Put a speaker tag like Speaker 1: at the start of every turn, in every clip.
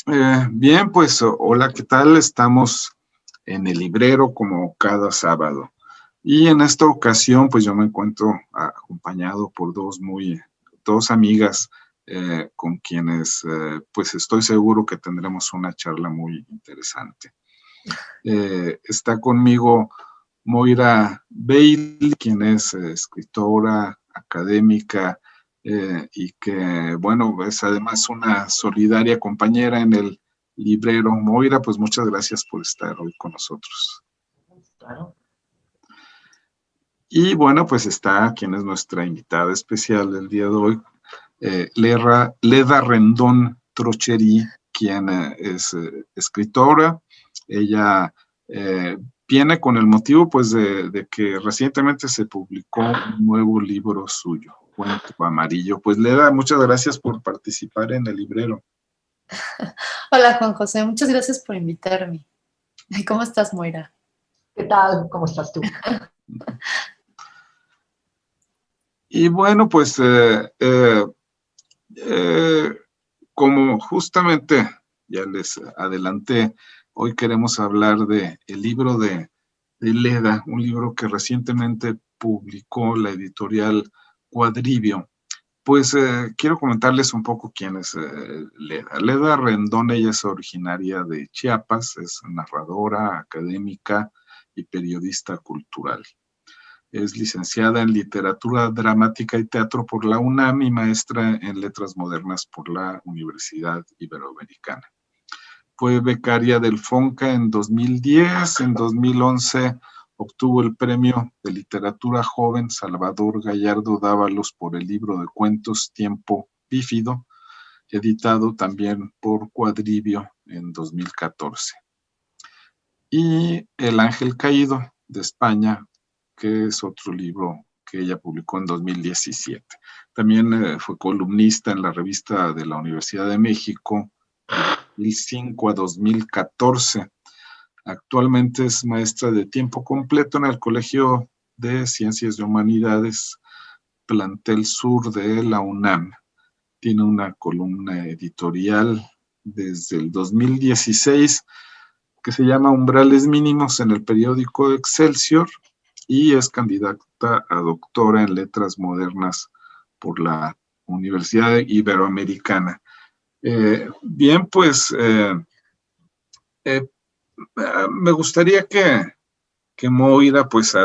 Speaker 1: Bien, pues hola, ¿qué tal? Estamos en el librero como cada sábado. Y en esta ocasión, pues yo me encuentro acompañado por dos amigas con quienes pues estoy seguro que tendremos una charla muy interesante. Está conmigo Moira Bailey, quien es escritora, académica y que, bueno, es además una solidaria compañera en el librero. Moira, pues muchas gracias por estar hoy con nosotros.
Speaker 2: Claro.
Speaker 1: Y bueno, pues está quien es nuestra invitada especial del día de hoy, Leda Rendón Trocherí, quien es escritora. Ella viene con el motivo pues de que recientemente se publicó un nuevo libro suyo, Cuento Amarillo. Pues Leda, muchas gracias por participar en el librero.
Speaker 3: Hola Juan José, muchas gracias por invitarme. ¿Cómo estás, Moira?
Speaker 2: ¿Qué tal? ¿Cómo estás tú?
Speaker 1: Y bueno, pues como justamente ya les adelanté, hoy queremos hablar de el libro de Leda, un libro que recientemente publicó la editorial Cuadribio. Pues quiero comentarles un poco quién es Leda. Leda Rendón, ella es originaria de Chiapas, es narradora, académica y periodista cultural. Es licenciada en Literatura Dramática y Teatro por la UNAM y maestra en Letras Modernas por la Universidad Iberoamericana. Fue becaria del FONCA en 2010, en 2011 obtuvo el Premio de Literatura Joven Salvador Gallardo Dávalos por el libro de cuentos Tiempo Bífido, editado también por Cuadribio en 2014. Y El Ángel Caído de España, que es otro libro que ella publicó en 2017. También fue columnista en la revista de la Universidad de México de 2005 a 2014. Actualmente es maestra de tiempo completo en el Colegio de Ciencias y Humanidades, Plantel Sur de la UNAM. Tiene una columna editorial desde el 2016 que se llama Umbrales Mínimos en el periódico Excelsior y es candidata a doctora en Letras Modernas por la Universidad Iberoamericana. Bien, pues me gustaría que Moira pues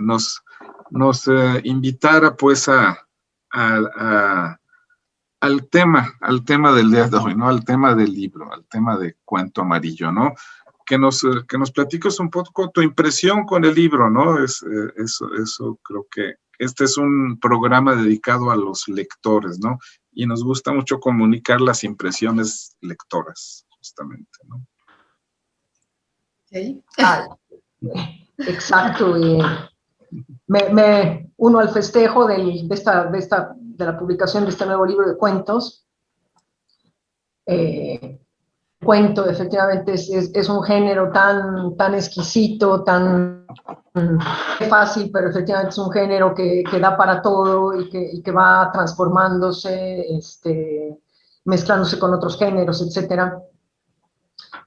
Speaker 1: nos invitara pues al tema del día de hoy, ¿no? Al tema del libro, al tema de Cuento Amarillo, ¿no? Que nos platiques un poco tu impresión con el libro, ¿no? Eso creo que este es un programa dedicado a los lectores, ¿no? Y nos gusta mucho comunicar las impresiones lectoras, justamente, ¿no?
Speaker 3: Okay.
Speaker 2: Exacto. Me uno al festejo de la publicación de este nuevo libro de cuentos. Cuento, efectivamente, es un género tan exquisito, tan fácil, pero efectivamente es un género que da para todo y que va transformándose, mezclándose con otros géneros, etcétera.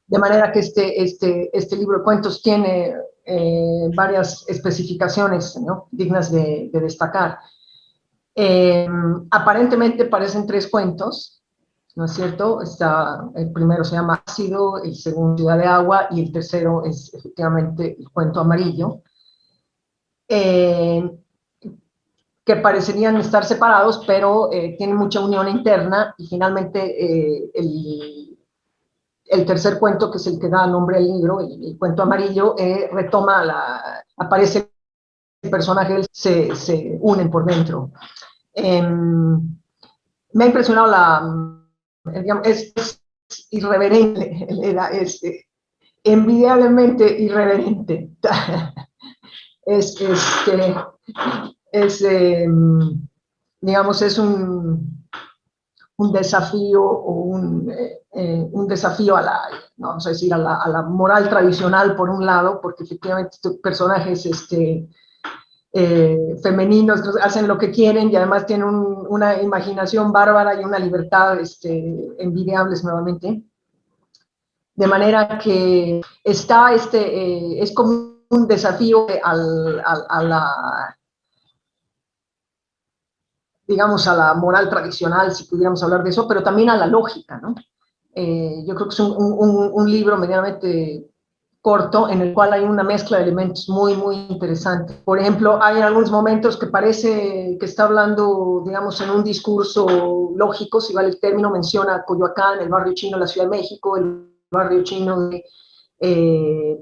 Speaker 2: De manera que este libro de cuentos tiene varias especificaciones, ¿no?, dignas de destacar. Aparentemente parecen tres cuentos, ¿no es cierto? El primero se llama Ácido, el segundo Ciudad de Agua y el tercero es efectivamente el Cuento Amarillo, que parecerían estar separados, pero tienen mucha unión interna y finalmente el tercer cuento, que es el que da nombre al libro, el Cuento Amarillo, aparece el personaje, se unen por dentro. Me ha impresionado es irreverente, es envidiablemente irreverente. Digamos, es un desafío o un desafío no vamos a decir a la moral tradicional por un lado, porque efectivamente estos personajes femeninos hacen lo que quieren y además tienen una imaginación bárbara y una libertad envidiables nuevamente. De manera que está es como un desafío a la, digamos, a la moral tradicional, si pudiéramos hablar de eso, pero también a la lógica, ¿no? Yo creo que es un libro medianamente corto en el cual hay una mezcla de elementos muy interesante. Por ejemplo, hay algunos momentos que parece que está hablando, digamos, en un discurso lógico, si vale el término, menciona Coyoacán, el barrio chino de la Ciudad de México, el barrio chino de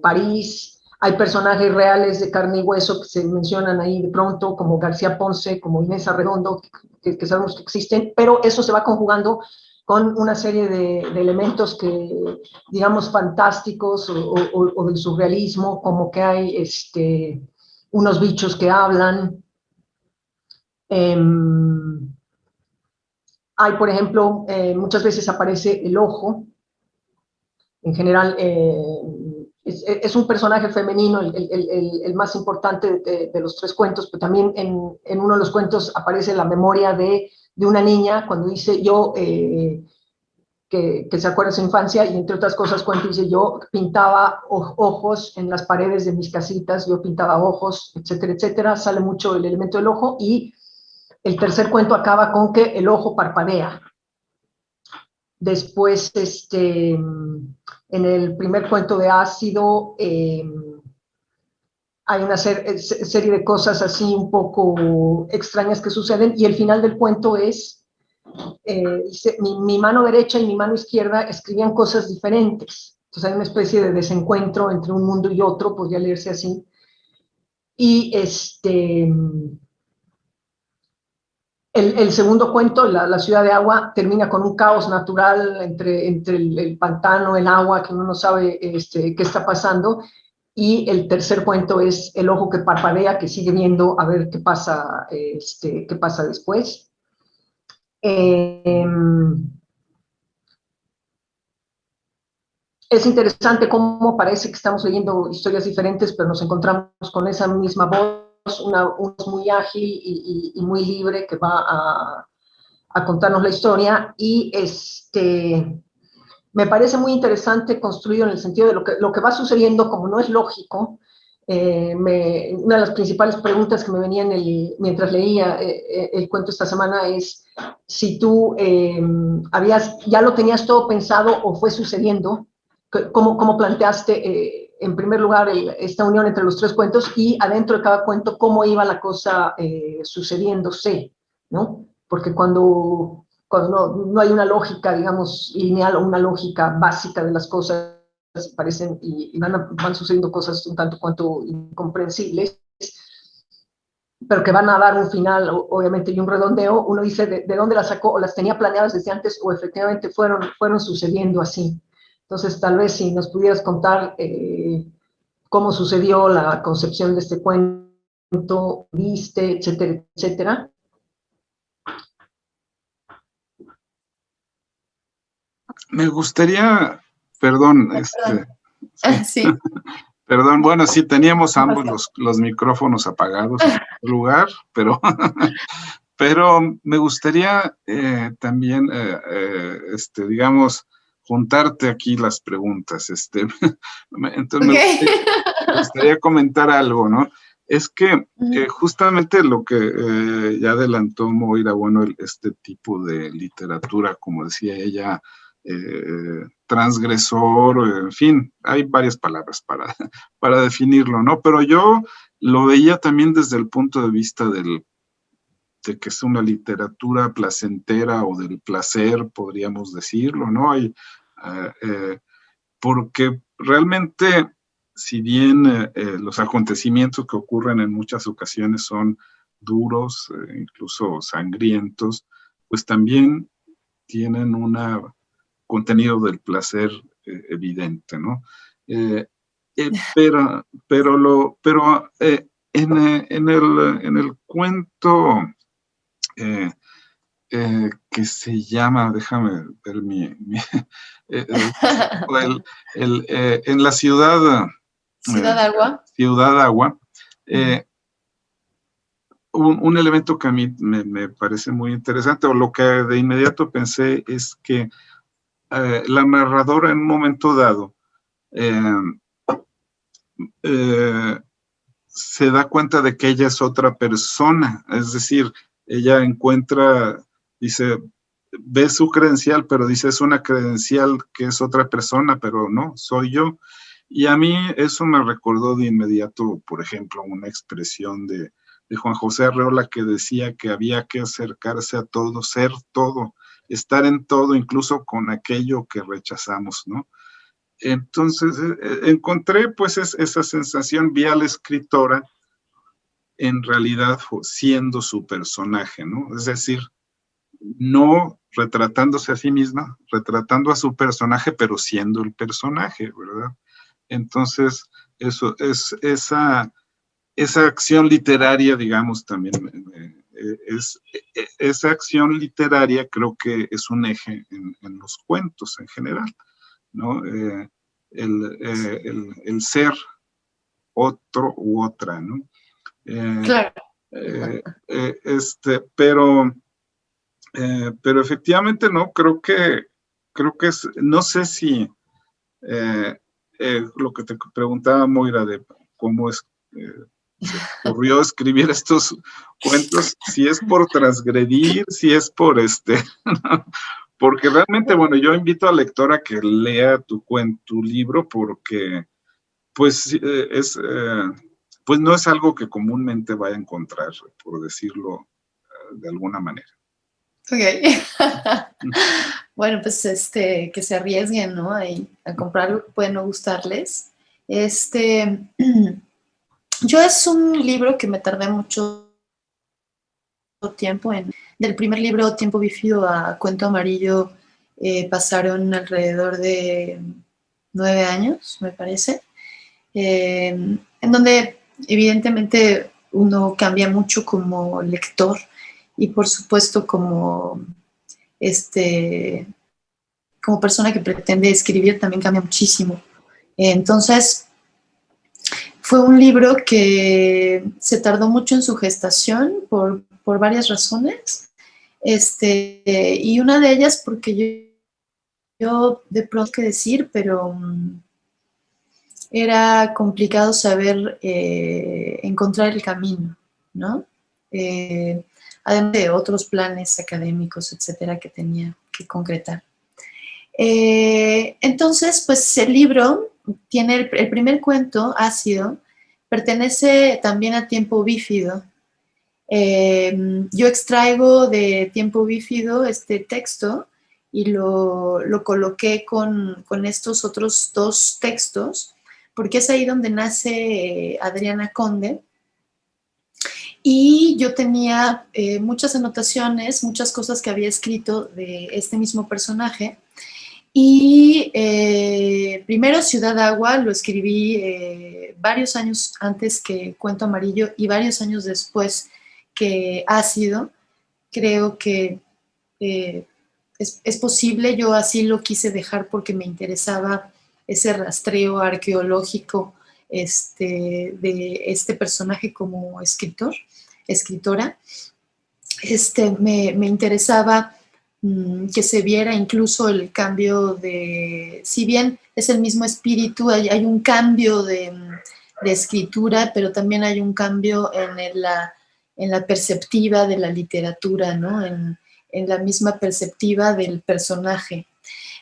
Speaker 2: París. Hay personajes reales de carne y hueso que se mencionan ahí de pronto, como García Ponce, como Inés Arredondo, que sabemos que existen, pero eso se va conjugando con una serie de elementos que, digamos, fantásticos o del surrealismo, como que hay unos bichos que hablan. Hay, por ejemplo, muchas veces aparece el ojo. En general, es un personaje femenino, el más importante de los tres cuentos, pero también en uno de los cuentos aparece la memoria de una niña cuando dice yo, que se acuerda de su infancia, y entre otras cosas cuenta, dice, yo pintaba ojos en las paredes de mis casitas, yo pintaba ojos, etcétera, etcétera. Sale mucho el elemento del ojo, y el tercer cuento acaba con que el ojo parpadea. Después, en el primer cuento de Ácido, hay una serie de cosas así un poco extrañas que suceden, y el final del cuento es, dice, mi mano derecha y mi mano izquierda escribían cosas diferentes. Entonces hay una especie de desencuentro entre un mundo y otro, podría leerse así. Y el segundo cuento, la ciudad de agua, termina con un caos natural entre el pantano, el agua, que uno no sabe qué está pasando. Y el tercer cuento es el ojo que parpadea, que sigue viendo a ver qué pasa después. Es interesante cómo parece que estamos leyendo historias diferentes, pero nos encontramos con esa misma voz, una voz muy ágil y muy libre que va a contarnos la historia. Y me parece muy interesante construido en el sentido de lo que va sucediendo, como no es lógico. Una de las principales preguntas que me venían mientras leía el cuento esta semana es si tú ya lo tenías todo pensado o fue sucediendo. ¿Cómo planteaste, en primer lugar, esta unión entre los tres cuentos, y adentro de cada cuento cómo iba la cosa sucediéndose, ¿no? Porque cuando no hay una lógica, digamos, lineal, o una lógica básica de las cosas, parecen y van sucediendo cosas un tanto cuanto incomprensibles, pero que van a dar un final, obviamente, y un redondeo. Uno dice de dónde las sacó, o las tenía planeadas desde antes, o efectivamente fueron sucediendo así. Entonces, tal vez si nos pudieras contar cómo sucedió la concepción de este cuento, viste, etcétera, etcétera.
Speaker 1: Me gustaría, perdón,
Speaker 3: Sí.
Speaker 1: perdón, bueno, sí, teníamos ambos los micrófonos apagados en el lugar, pero, pero me gustaría también, digamos, juntarte aquí las preguntas. Entonces me gustaría comentar algo, ¿no? Es que justamente lo que ya adelantó Moira, bueno, este tipo de literatura, como decía ella, transgresor, en fin, hay varias palabras para definirlo, ¿no? Pero yo lo veía también desde el punto de vista de que es una literatura placentera o del placer, podríamos decirlo, ¿no? Porque realmente, si bien los acontecimientos que ocurren en muchas ocasiones son duros, incluso sangrientos, pues también tienen un contenido del placer evidente, ¿no? Pero en el cuento que se llama, déjame ver en la ciudad.
Speaker 3: Ciudad Agua.
Speaker 1: Ciudad Agua. Un elemento que a mí me parece muy interesante, o lo que de inmediato pensé, es que la narradora en un momento dado se da cuenta de que ella es otra persona, es decir, ella encuentra, dice, ve su credencial, pero dice es una credencial que es otra persona, pero no, soy yo. Y a mí eso me recordó de inmediato, por ejemplo, una expresión de Juan José Arreola que decía que había que acercarse a todo, ser todo, estar en todo, incluso con aquello que rechazamos, ¿no? Entonces encontré pues esa sensación, vi a la escritora en realidad siendo su personaje, ¿no? Es decir, no retratándose a sí misma, retratando a su personaje, pero siendo el personaje, ¿verdad? Entonces, eso es esa acción literaria, digamos, también esa acción literaria creo que es un eje en los cuentos en general, ¿no? El ser otro u otra, ¿no?
Speaker 3: Claro.
Speaker 1: Pero efectivamente no, creo que es, no sé si lo que te preguntaba Moira de cómo es se ocurrió escribir estos cuentos, si es por transgredir, si es por porque realmente, bueno, yo invito al lector a que lea tu libro porque pues pues no es algo que comúnmente vaya a encontrar, por decirlo de alguna manera.
Speaker 3: Ok. Bueno, pues que se arriesguen, ¿no? A comprar algo que puede no gustarles. Yo es un libro que me tardé mucho tiempo del primer libro, Tiempo Bífido, a Cuento Amarillo, pasaron alrededor de 9 años, me parece, en donde evidentemente uno cambia mucho como lector y por supuesto como como persona que pretende escribir también cambia muchísimo. Entonces, fue un libro que se tardó mucho en su gestación por varias razones. Y una de ellas porque yo de pronto qué decir, pero era complicado saber encontrar el camino, ¿no? Además de otros planes académicos, etcétera, que tenía que concretar. Entonces, pues el libro tiene el primer cuento, Ácido, pertenece también a Tiempo Bífido. Yo extraigo de Tiempo Bífido este texto y lo coloqué con estos otros 2 textos, porque es ahí donde nace Adriana Conde. Y yo tenía muchas anotaciones, muchas cosas que había escrito de este mismo personaje. Y primero Ciudad Agua lo escribí varios años antes que Cuento Amarillo y varios años después que Ácido. Creo que es posible, yo así lo quise dejar porque me interesaba ese rastreo arqueológico de este personaje como escritora. Me interesaba que se viera incluso el cambio si bien es el mismo espíritu, hay un cambio de escritura, pero también hay un cambio en la perspectiva de la literatura, ¿no? En la misma perspectiva del personaje.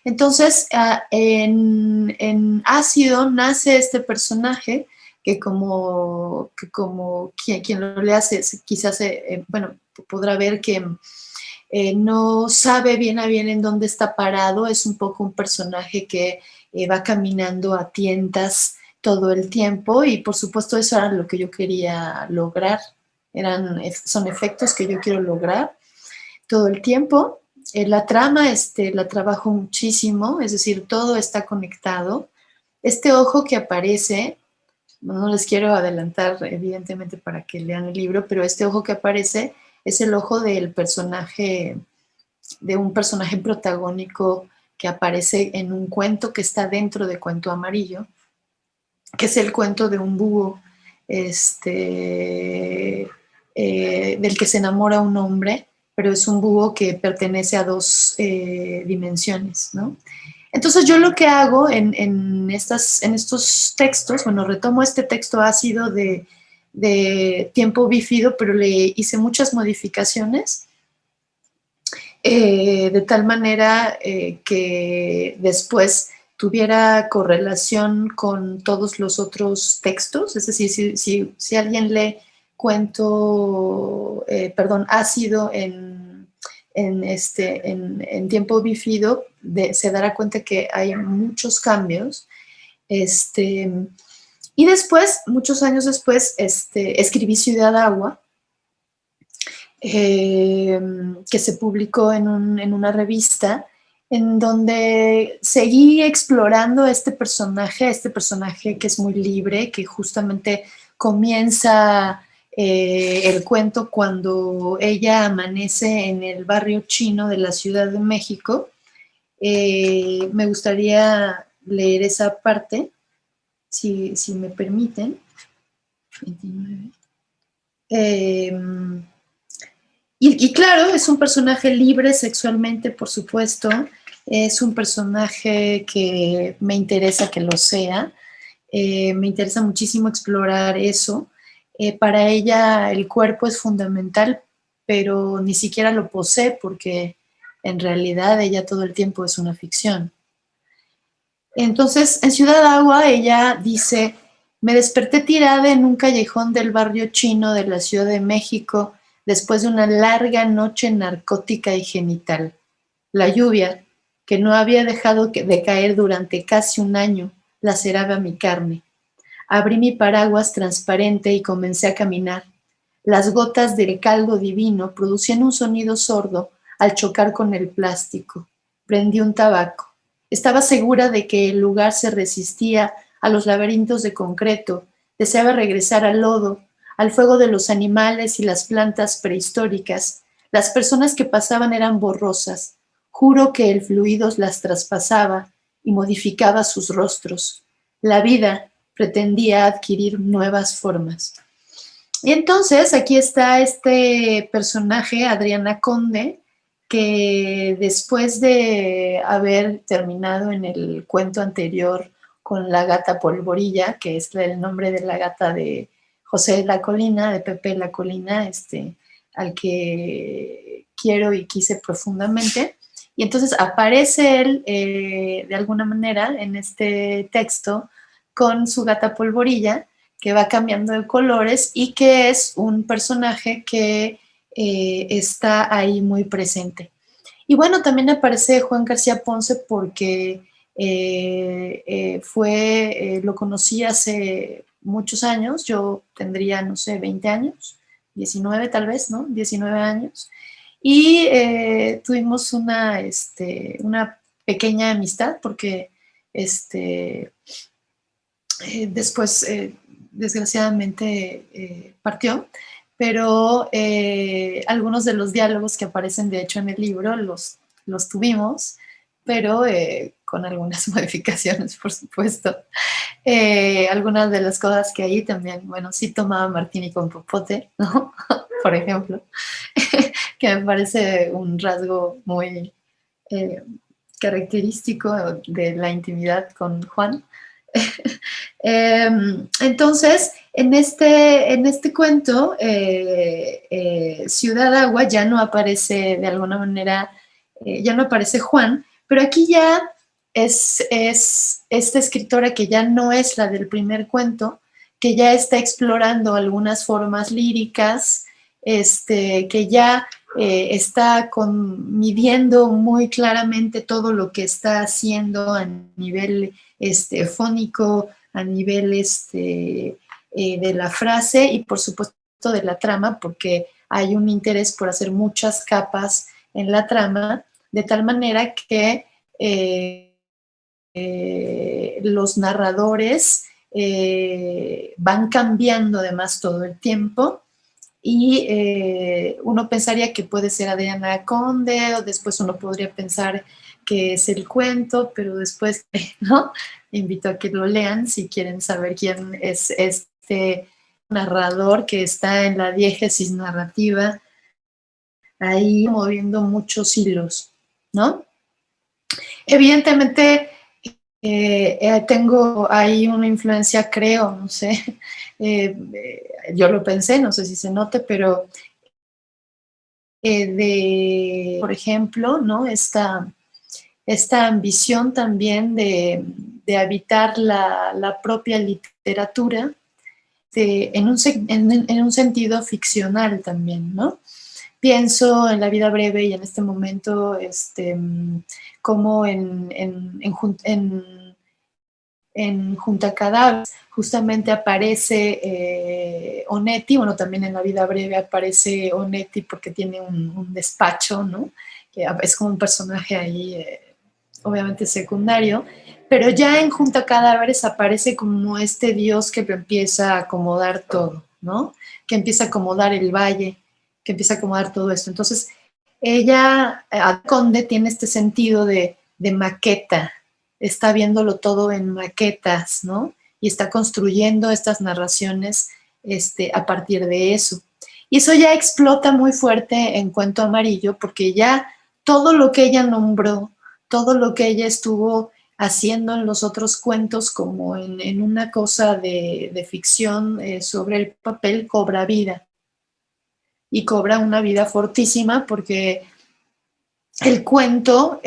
Speaker 3: Entonces, en Ácido nace este personaje que como quien lo lea quizás, bueno, podrá ver que no sabe bien a bien en dónde está parado, es un poco un personaje que va caminando a tientas todo el tiempo y por supuesto eso era lo que yo quería lograr, son efectos que yo quiero lograr todo el tiempo. La trama la trabajo muchísimo, es decir, todo está conectado. Este ojo que aparece, no les quiero adelantar evidentemente para que lean el libro, pero este ojo que aparece es el ojo del personaje, de un personaje protagónico que aparece en un cuento que está dentro de Cuento Amarillo, que es el cuento de un búho del que se enamora un hombre pero es un búho que pertenece a dos dimensiones, ¿no? Entonces yo lo que hago en estos textos, bueno, retomo este texto ácido de Tiempo Bífido, pero le hice muchas modificaciones, de tal manera que después tuviera correlación con todos los otros textos. Es decir, si alguien lee ácido en Tiempo Bífido, se dará cuenta que hay muchos cambios. Y después, muchos años después, escribí Ciudad Agua, que se publicó en una revista, en donde seguí explorando este personaje que es muy libre, que justamente comienza el cuento cuando ella amanece en el barrio chino de la Ciudad de México. Me gustaría leer esa parte, si me permiten. 29. Y claro, es un personaje libre sexualmente, por supuesto. Es un personaje que me interesa que lo sea. Me interesa muchísimo explorar eso. Para ella el cuerpo es fundamental, pero ni siquiera lo posee porque en realidad ella todo el tiempo es una ficción. Entonces, en Ciudad Agua ella dice: me desperté tirada en un callejón del barrio chino de la Ciudad de México después de una larga noche narcótica y genital. La lluvia, que no había dejado de caer durante casi un año, laceraba mi carne. Abrí mi paraguas transparente y comencé a caminar. Las gotas del caldo divino producían un sonido sordo al chocar con el plástico. Prendí un tabaco. Estaba segura de que el lugar se resistía a los laberintos de concreto. Deseaba regresar al lodo, al fuego de los animales y las plantas prehistóricas. Las personas que pasaban eran borrosas. Juro que el fluido las traspasaba y modificaba sus rostros. La vida pretendía adquirir nuevas formas. Y entonces aquí está este personaje, Adriana Conde, que después de haber terminado en el cuento anterior con la gata Polvorilla, que es el nombre de la gata de José La Colina, de Pepe La Colina, al que quiero y quise profundamente. Y entonces aparece él de alguna manera en este texto con su gata Polvorilla, que va cambiando de colores y que es un personaje que está ahí muy presente. Y bueno, también aparece Juan García Ponce porque lo conocí hace muchos años. Yo tendría, no sé, 20 años, 19 tal vez, ¿no? 19 años. Y tuvimos una pequeña amistad porque después, desgraciadamente, partió, pero algunos de los diálogos que aparecen, de hecho, en el libro los tuvimos, pero con algunas modificaciones, por supuesto. Algunas de las cosas que ahí también, bueno, sí tomaba martini con popote, ¿no? Por ejemplo, que me parece un rasgo muy característico de la intimidad con Juan. Entonces, en este cuento, Ciudad Agua ya no aparece de alguna manera, ya no aparece Juan, pero aquí ya es esta escritora que ya no es la del primer cuento, que ya está explorando algunas formas líricas, que ya está midiendo muy claramente todo lo que está haciendo a nivel fónico, a nivel de la frase y por supuesto de la trama, porque hay un interés por hacer muchas capas en la trama, de tal manera que los narradores van cambiando además todo el tiempo. Y uno pensaría que puede ser Adriana Conde, o después uno podría pensar que es el cuento, pero después, ¿no? Invito a que lo lean si quieren saber quién es este narrador que está en la diégesis narrativa ahí moviendo muchos hilos, ¿no? Evidentemente, tengo ahí una influencia, creo, no sé, yo lo pensé, no sé si se note, pero por ejemplo, ¿no? Esta ambición también de habitar la propia literatura en un sentido ficcional también, ¿no? Pienso en La vida breve y en este momento como en Junta Cadáveres justamente aparece Onetti, bueno, también en La vida breve aparece Onetti porque tiene un despacho, ¿no? Que es como un personaje ahí, obviamente secundario, pero ya en Junta Cadáveres aparece como este dios que empieza a acomodar todo, ¿no? Que empieza a acomodar el valle, que empieza a acomodar todo esto. Entonces, ella, Conde, tiene este sentido de maqueta, está viéndolo todo en maquetas, ¿no? Y está construyendo estas narraciones a partir de eso. Y eso ya explota muy fuerte en Cuento Amarillo, porque ya todo lo que ella nombró, todo lo que ella estuvo haciendo en los otros cuentos, como en una cosa de ficción sobre el papel, cobra vida. Y cobra una vida fortísima porque el cuento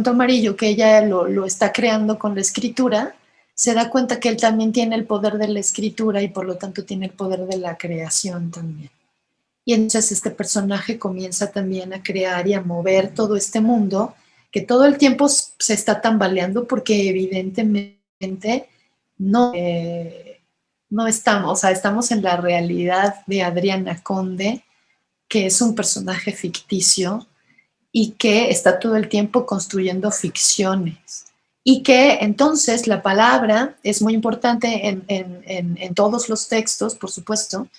Speaker 3: amarillo que ella lo está creando con la escritura, se da cuenta que él también tiene el poder de la escritura y por lo tanto tiene el poder de la creación también. Y entonces este personaje comienza también a crear y a mover todo este mundo que todo el tiempo se está tambaleando porque evidentemente no, no estamos, o sea, estamos en la realidad de Adriana Conde, que es un personaje ficticio y que está todo el tiempo construyendo ficciones. Y que entonces la palabra es muy importante en todos los textos, por supuesto,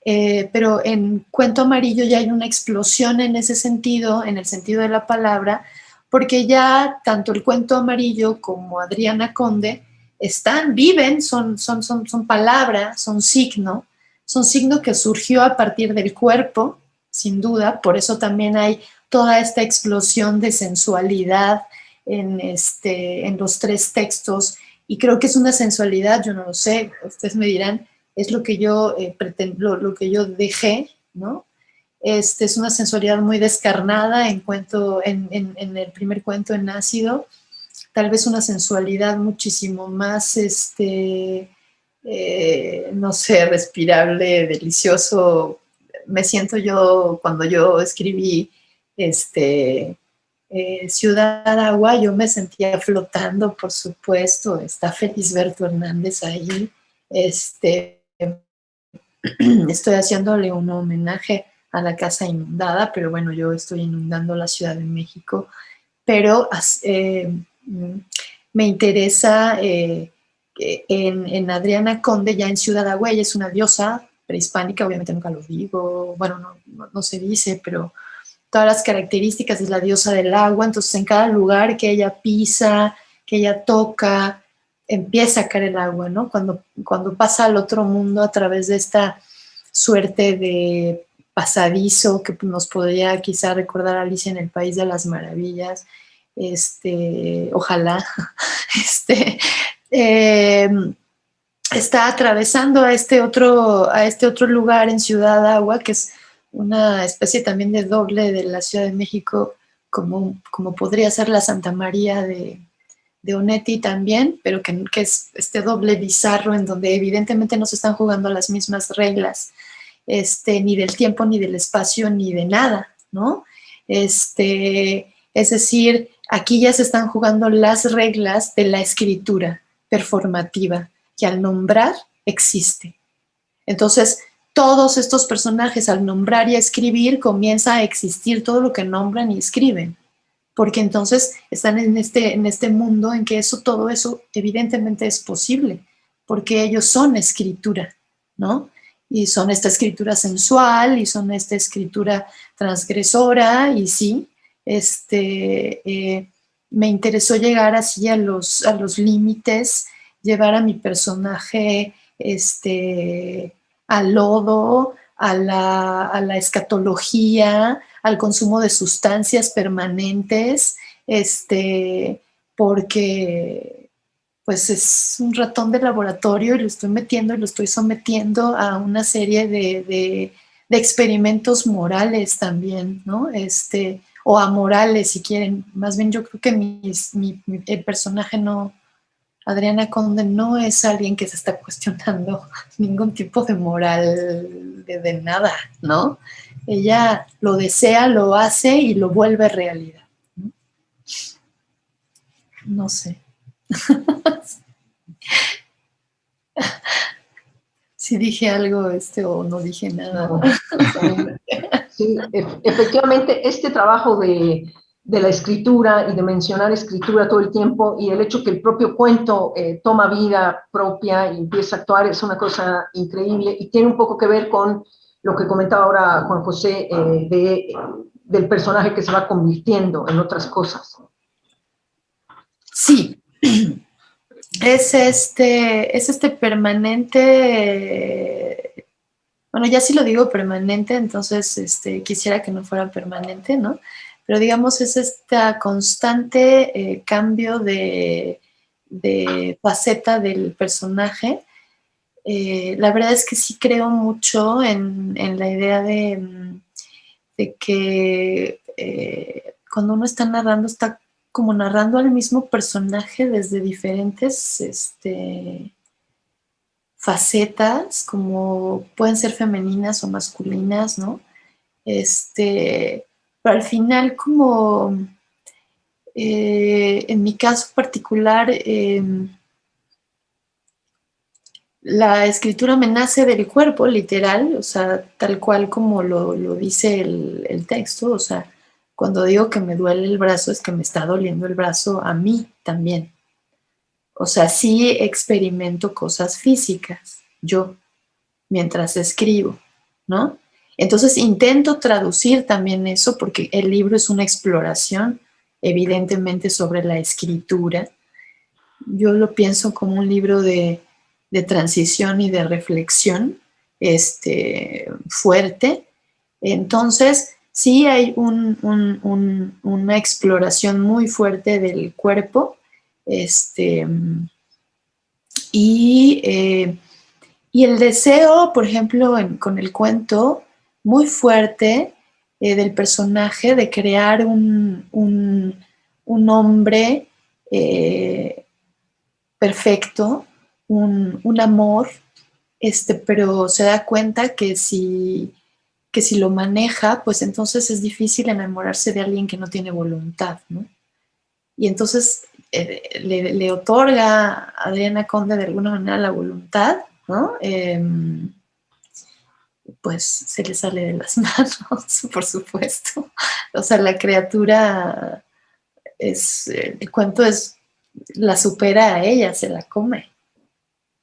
Speaker 3: pero en Cuento Amarillo ya hay una explosión en ese sentido, en el sentido de la palabra, porque ya tanto el Cuento Amarillo como Adriana Conde viven, son palabra, son signo que surgió a partir del cuerpo, sin duda, por eso también hay toda esta explosión de sensualidad en los tres textos, y creo que es una sensualidad, yo no lo sé, ustedes me dirán, es lo que yo lo que yo dejé, ¿no? Es una sensualidad muy descarnada en el primer cuento en ácido, tal vez una sensualidad muchísimo más, no sé, respirable, delicioso. Me siento yo, cuando yo escribí Ciudad Agua, yo me sentía flotando, por supuesto, está Felisberto Hernández ahí, estoy haciéndole un homenaje a la casa inundada, pero bueno, yo estoy inundando la Ciudad de México, pero me interesa en Adriana Conde, ya en Ciudad Agua, ella es una diosa prehispánica, obviamente nunca lo digo, bueno, no se dice, pero todas las características de la diosa del agua, entonces en cada lugar que ella pisa, que ella toca, empieza a caer el agua, ¿no? Cuando pasa al otro mundo a través de esta suerte de pasadizo que nos podría quizá recordar a Alicia en el País de las Maravillas, ojalá, eh, está atravesando a este otro lugar en Ciudad Agua, que es una especie también de doble de la Ciudad de México, como podría ser la Santa María de Onetti también, pero que es este doble bizarro en donde evidentemente no se están jugando las mismas reglas, ni del tiempo, ni del espacio, ni de nada, ¿no? Es decir, aquí ya se están jugando las reglas de la escritura performativa, que al nombrar existe. Entonces, todos estos personajes al nombrar y a escribir comienza a existir todo lo que nombran y escriben, porque entonces están en este mundo en que todo eso evidentemente es posible, porque ellos son escritura, ¿no? Y son esta escritura sensual, y son esta escritura transgresora, y sí, me interesó llegar así a los límites, llevar a mi personaje al lodo, a la escatología, al consumo de sustancias permanentes, porque pues es un ratón de laboratorio y lo estoy metiendo y lo estoy sometiendo a una serie de experimentos morales también, ¿no? O amorales, si quieren. Más bien yo creo que el personaje no, Adriana Conde no es alguien que se está cuestionando ningún tipo de moral de nada, ¿no? Ella lo desea, lo hace y lo vuelve realidad. No sé. Si dije algo o no dije nada.
Speaker 2: No. Sí, efectivamente, este trabajo de la escritura y de mencionar escritura todo el tiempo y el hecho que el propio cuento toma vida propia y empieza a actuar es una cosa increíble y tiene un poco que ver con lo que comentaba ahora Juan José del personaje que se va convirtiendo en otras cosas.
Speaker 3: Sí, es este permanente, bueno, ya si lo digo permanente, entonces quisiera que no fuera permanente, ¿no? Pero digamos es esta constante cambio de faceta del personaje. La verdad es que sí creo mucho en la idea de que cuando uno está narrando, está como narrando al mismo personaje desde diferentes facetas, como pueden ser femeninas o masculinas, ¿no? Pero al final como en mi caso particular, la escritura me nace del cuerpo, literal, o sea, tal cual como lo dice el texto, o sea, cuando digo que me duele el brazo es que me está doliendo el brazo a mí también. O sea, sí experimento cosas físicas, yo, mientras escribo, ¿no? Entonces intento traducir también eso porque el libro es una exploración, evidentemente, sobre la escritura. Yo lo pienso como un libro de transición y de reflexión fuerte. Entonces, sí hay una exploración muy fuerte del cuerpo, y, eh, y el deseo, por ejemplo, con el cuento, muy fuerte del personaje de crear un hombre perfecto, un amor, pero se da cuenta que si lo maneja, pues entonces es difícil enamorarse de alguien que no tiene voluntad, ¿no? Y entonces le otorga a Adriana Conde de alguna manera la voluntad, ¿no? Pues se le sale de las manos, por supuesto. O sea, la criatura el cuento la supera a ella, se la come.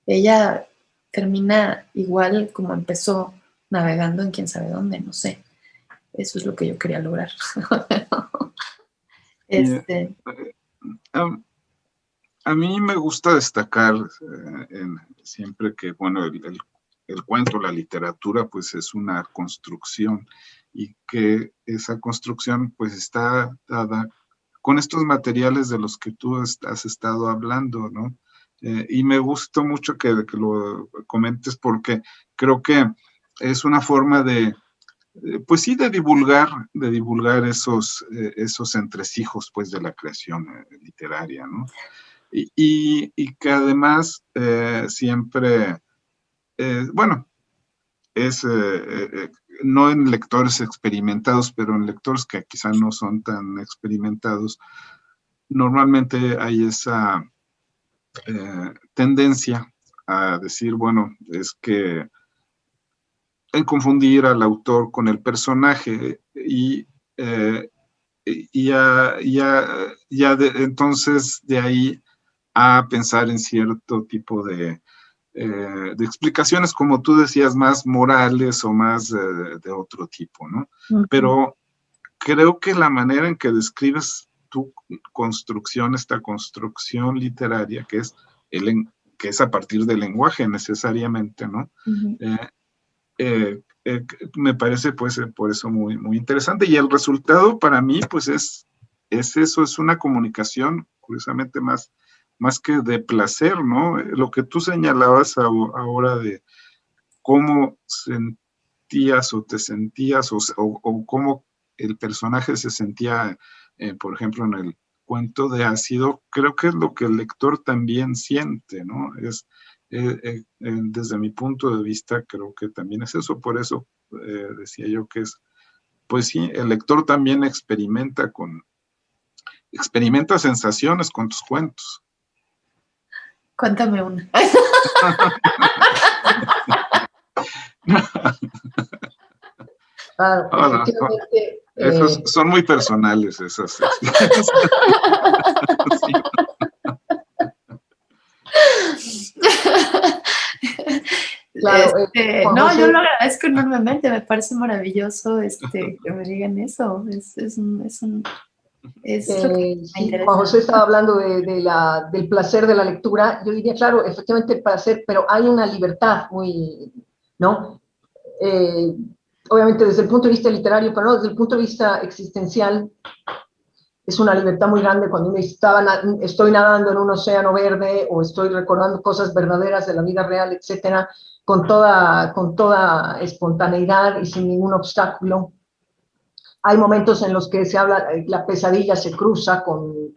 Speaker 3: Ella termina igual como empezó, navegando en quién sabe dónde, no sé. Eso es lo que yo quería lograr.
Speaker 1: A, a mí me gusta destacar siempre que, bueno, el cuento, la literatura, pues es una construcción y que esa construcción pues está dada con estos materiales de los que tú has estado hablando, ¿no? Y me gustó mucho que lo comentes porque creo que es una forma pues sí, de divulgar esos entresijos, pues, de la creación literaria, ¿no? Y que además siempre, bueno, es no en lectores experimentados, pero en lectores que quizá no son tan experimentados, normalmente hay esa tendencia a decir, bueno, es que en confundir al autor con el personaje eh, entonces de ahí a pensar en cierto tipo de explicaciones, como tú decías, más morales o más de otro tipo, ¿no? Uh-huh. Pero creo que la manera en que describes tu construcción, esta construcción literaria, que es a partir del lenguaje necesariamente, ¿no? Uh-huh. me parece pues por eso muy, muy interesante. Y el resultado para mí pues es eso, es una comunicación curiosamente más que de placer, ¿no? Lo que tú señalabas ahora de cómo sentías o te sentías o cómo el personaje se sentía, por ejemplo, en el cuento de Ácido, creo que es lo que el lector también siente, ¿no? Desde mi punto de vista, creo que también es eso. Por eso decía yo que pues sí, el lector también experimenta sensaciones con tus cuentos.
Speaker 3: Cuéntame una.
Speaker 2: Claro,
Speaker 1: No, no,
Speaker 2: efectivamente.
Speaker 1: esos son muy personales, esas experiencias. Sí.
Speaker 2: Claro, Juan
Speaker 3: No,
Speaker 2: José,
Speaker 3: yo lo agradezco enormemente, me parece maravilloso que me digan eso. Es lo que me
Speaker 2: sí, Juan
Speaker 3: interesa.
Speaker 2: José estaba hablando del placer de la lectura. Yo diría, claro, efectivamente el placer, pero hay una libertad muy, ¿no? Eh, obviamente desde el punto de vista literario, pero no desde el punto de vista existencial, es una libertad muy grande cuando uno estoy nadando en un océano verde o estoy recordando cosas verdaderas de la vida real, etcétera, con toda espontaneidad y sin ningún obstáculo. Hay momentos en los que se habla, la pesadilla se cruza con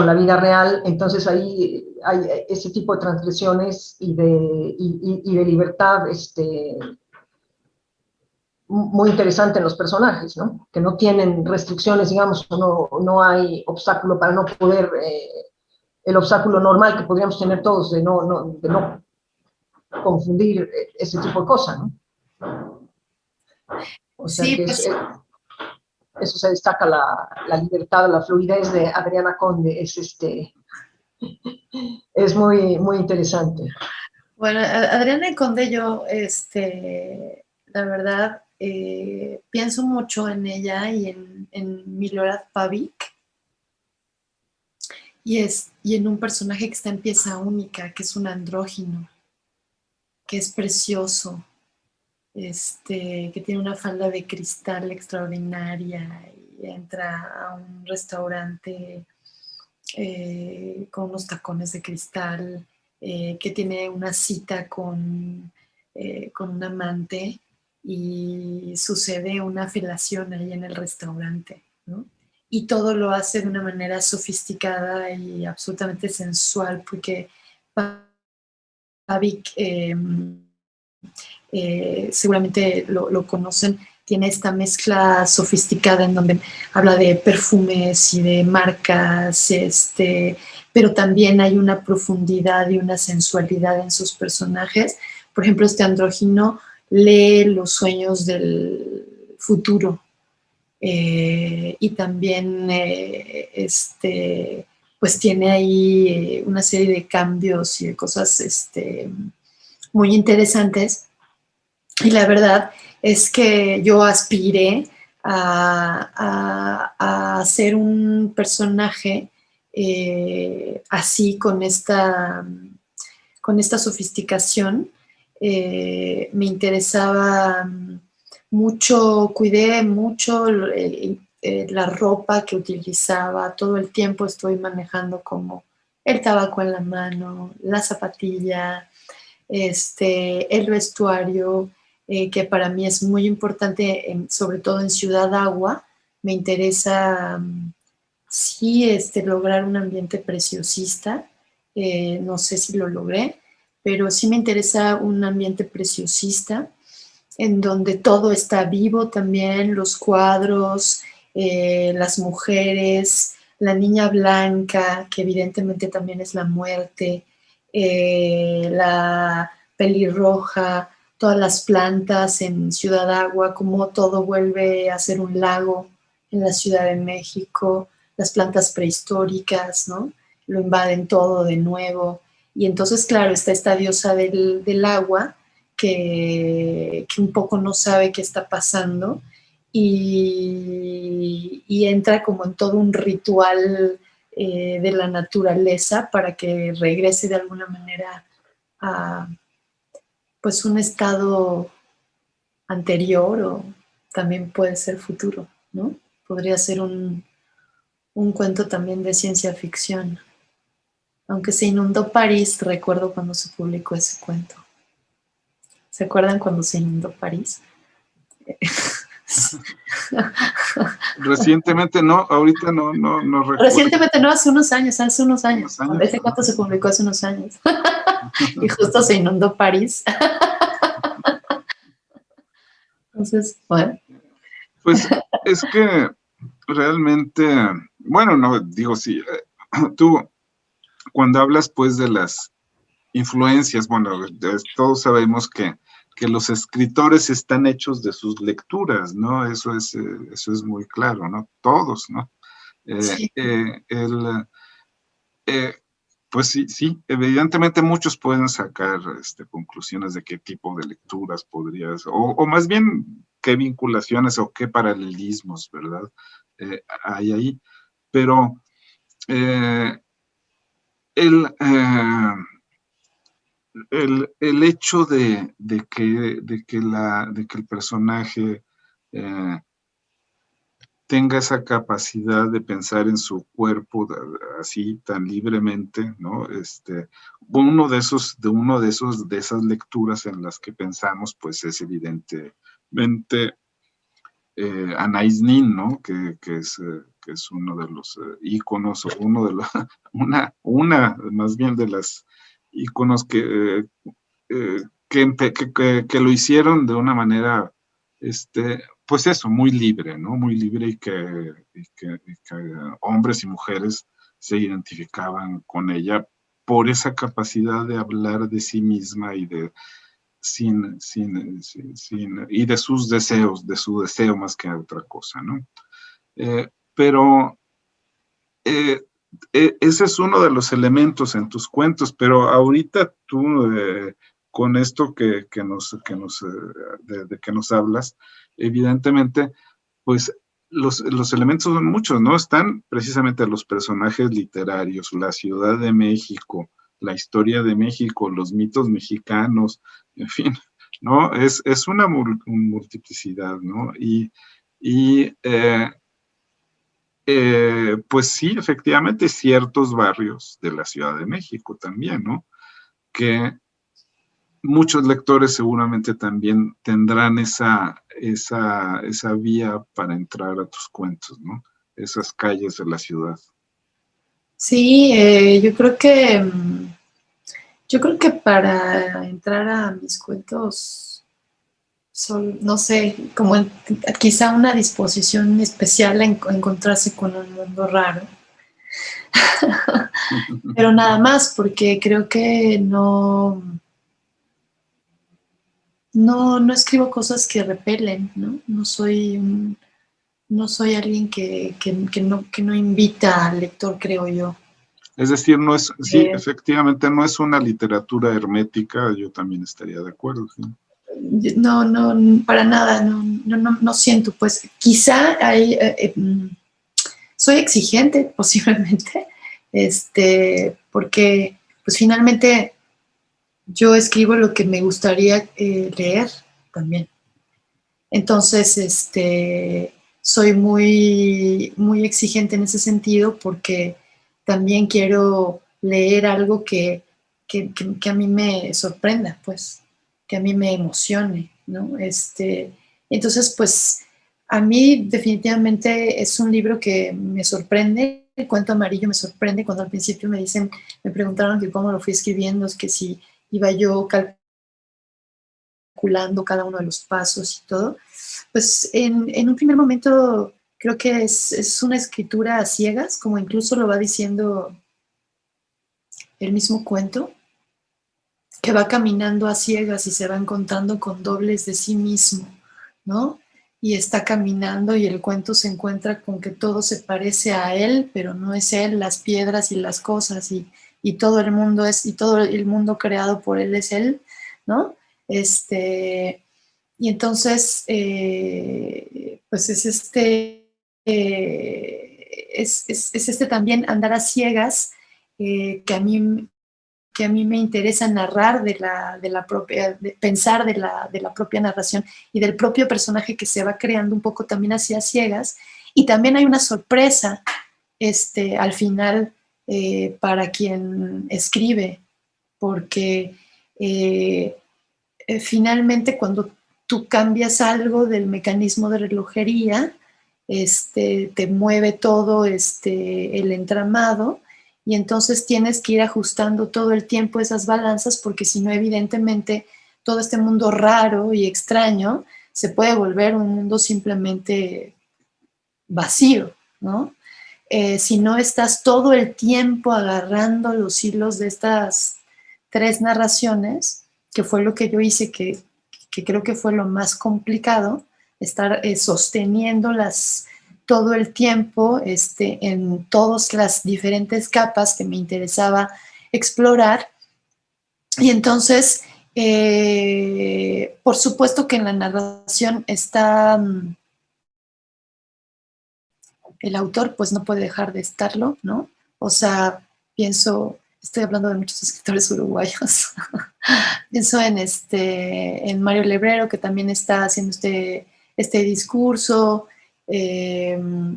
Speaker 2: la vida real, entonces ahí hay ese tipo de transgresiones y de libertad muy interesante en los personajes, ¿no? Que no tienen restricciones, digamos, no hay obstáculo para no poder, el obstáculo normal que podríamos tener todos de no confundir ese tipo de cosas, ¿no? O sea
Speaker 3: Sí,
Speaker 2: que
Speaker 3: pues
Speaker 2: eso se destaca la libertad, la fluidez de Adriana Conde, es muy, muy interesante.
Speaker 3: bueno, Adriana Conde, yo, la verdad, pienso mucho en ella y en Milorad Pavlik y en un personaje que está en pieza única, que es un andrógino, que es precioso, que tiene una falda de cristal extraordinaria y entra a un restaurante con unos tacones de cristal, que tiene una cita con un amante y sucede una felación ahí en el restaurante, ¿no? Y todo lo hace de una manera sofisticada y absolutamente sensual, porque Pavlik, seguramente lo conocen, tiene esta mezcla sofisticada en donde habla de perfumes y de marcas, pero también hay una profundidad y una sensualidad en sus personajes. Por ejemplo, este andrógino lee los sueños del futuro, y también pues tiene ahí una serie de cambios y de cosas muy interesantes. Y la verdad es que yo aspiré a ser un personaje así, con esta sofisticación. Me interesaba mucho, cuidé mucho la ropa que utilizaba. Todo el tiempo estoy manejando como el tabaco en la mano, la zapatilla, el vestuario, que para mí es muy importante, sobre todo en Ciudad Agua. Me interesa, sí, lograr un ambiente preciosista. No sé si lo logré, pero sí me interesa un ambiente preciosista en donde todo está vivo también, los cuadros, las mujeres, la niña blanca, que evidentemente también es la muerte, la pelirroja, todas las plantas en Ciudad Agua, como todo vuelve a ser un lago en la Ciudad de México, las plantas prehistóricas, ¿no? Lo invaden todo de nuevo. Y entonces, claro, está esta diosa del agua que un poco no sabe qué está pasando y entra como en todo un ritual de la naturaleza para que regrese de alguna manera a pues un estado anterior o también puede ser futuro, ¿no? Podría ser un cuento también de ciencia ficción. Aunque se inundó París, recuerdo cuando se publicó ese cuento. ¿Se acuerdan cuando se inundó París?
Speaker 1: Recientemente no, ahorita no recuerdo.
Speaker 3: Recientemente no, hace unos años.
Speaker 1: Unos años,
Speaker 3: Ese cuento se publicó hace unos años. Y justo se inundó París. Entonces, bueno.
Speaker 1: Pues es que realmente, bueno, no, digo, sí, tú cuando hablas pues de las influencias, bueno, todos sabemos que los escritores están hechos de sus lecturas, ¿no? Eso es muy claro, ¿no? Todos, ¿no?
Speaker 3: Sí.
Speaker 1: Pues sí, sí, evidentemente muchos pueden sacar conclusiones de qué tipo de lecturas podrías, o más bien qué vinculaciones o qué paralelismos, ¿verdad? Hay ahí. Pero eh, el, eh, el hecho de que el personaje eh, tenga esa capacidad de pensar en su cuerpo así tan libremente, ¿no? De esas lecturas en las que pensamos, pues es evidentemente Anais Nin, ¿no? Que es uno de los íconos, o uno de los, una más bien de las íconos que lo hicieron de una manera, pues eso, muy libre, ¿no? Muy libre y que hombres y mujeres se identificaban con ella por esa capacidad de hablar de sí misma y y de sus deseos, de su deseo más que otra cosa, ¿no? Pero ese es uno de los elementos en tus cuentos, pero ahorita tú, con esto de que nos hablas, evidentemente, pues los elementos son muchos, ¿no? Están precisamente los personajes literarios, la Ciudad de México, la historia de México, los mitos mexicanos, en fin, ¿no? Es una multiplicidad, ¿no? Pues sí, efectivamente, ciertos barrios de la Ciudad de México también, ¿no? Que muchos lectores seguramente también tendrán esa vía para entrar a tus cuentos, ¿no? Esas calles de la ciudad.
Speaker 3: Sí, yo creo que para entrar a mis cuentos no sé, quizá una disposición especial a encontrarse con un mundo raro. Pero nada más, porque creo que no escribo cosas que repelen, ¿no? No soy alguien que no invita al lector, creo yo.
Speaker 1: Es decir, sí, efectivamente, no es una literatura hermética, yo también estaría de acuerdo, ¿sí?
Speaker 3: No, para nada, no siento, pues quizá soy exigente posiblemente, porque pues finalmente yo escribo lo que me gustaría leer también. Entonces, soy muy exigente en ese sentido porque también quiero leer algo que a mí me sorprenda, pues, que a mí me emocione, ¿no? Entonces, pues, a mí definitivamente es un libro que me sorprende, El cuento amarillo me sorprende. Cuando al principio me preguntaron que cómo lo fui escribiendo, es que si iba yo calculando cada uno de los pasos y todo, pues en un primer momento creo que es una escritura a ciegas, como incluso lo va diciendo el mismo cuento, que va caminando a ciegas y se va encontrando con dobles de sí mismo, ¿no? Y está caminando y el cuento se encuentra con que todo se parece a él, pero no es él, las piedras y las cosas y todo el mundo y todo el mundo creado por él es él, ¿no? Y entonces, pues es este también andar a ciegas, que a mí que a mí me interesa narrar pensar de la propia narración y del propio personaje que se va creando un poco también hacia ciegas. Y también hay una sorpresa al final para quien escribe, porque finalmente cuando tú cambias algo del mecanismo de relojería, te mueve todo el entramado, y entonces tienes que ir ajustando todo el tiempo esas balanzas, porque si no, evidentemente, todo este mundo raro y extraño se puede volver un mundo simplemente vacío, ¿no? Si no estás todo el tiempo agarrando los hilos de estas 3 narraciones, que fue lo que yo hice, que creo que fue lo más complicado, estar sosteniéndolas todo el tiempo en todas las diferentes capas que me interesaba explorar. Y entonces, por supuesto que en la narración está el autor, pues no puede dejar de estarlo, ¿no? O sea, estoy hablando de muchos escritores uruguayos, pienso en Mario Lebrero, que también está haciendo este discurso, que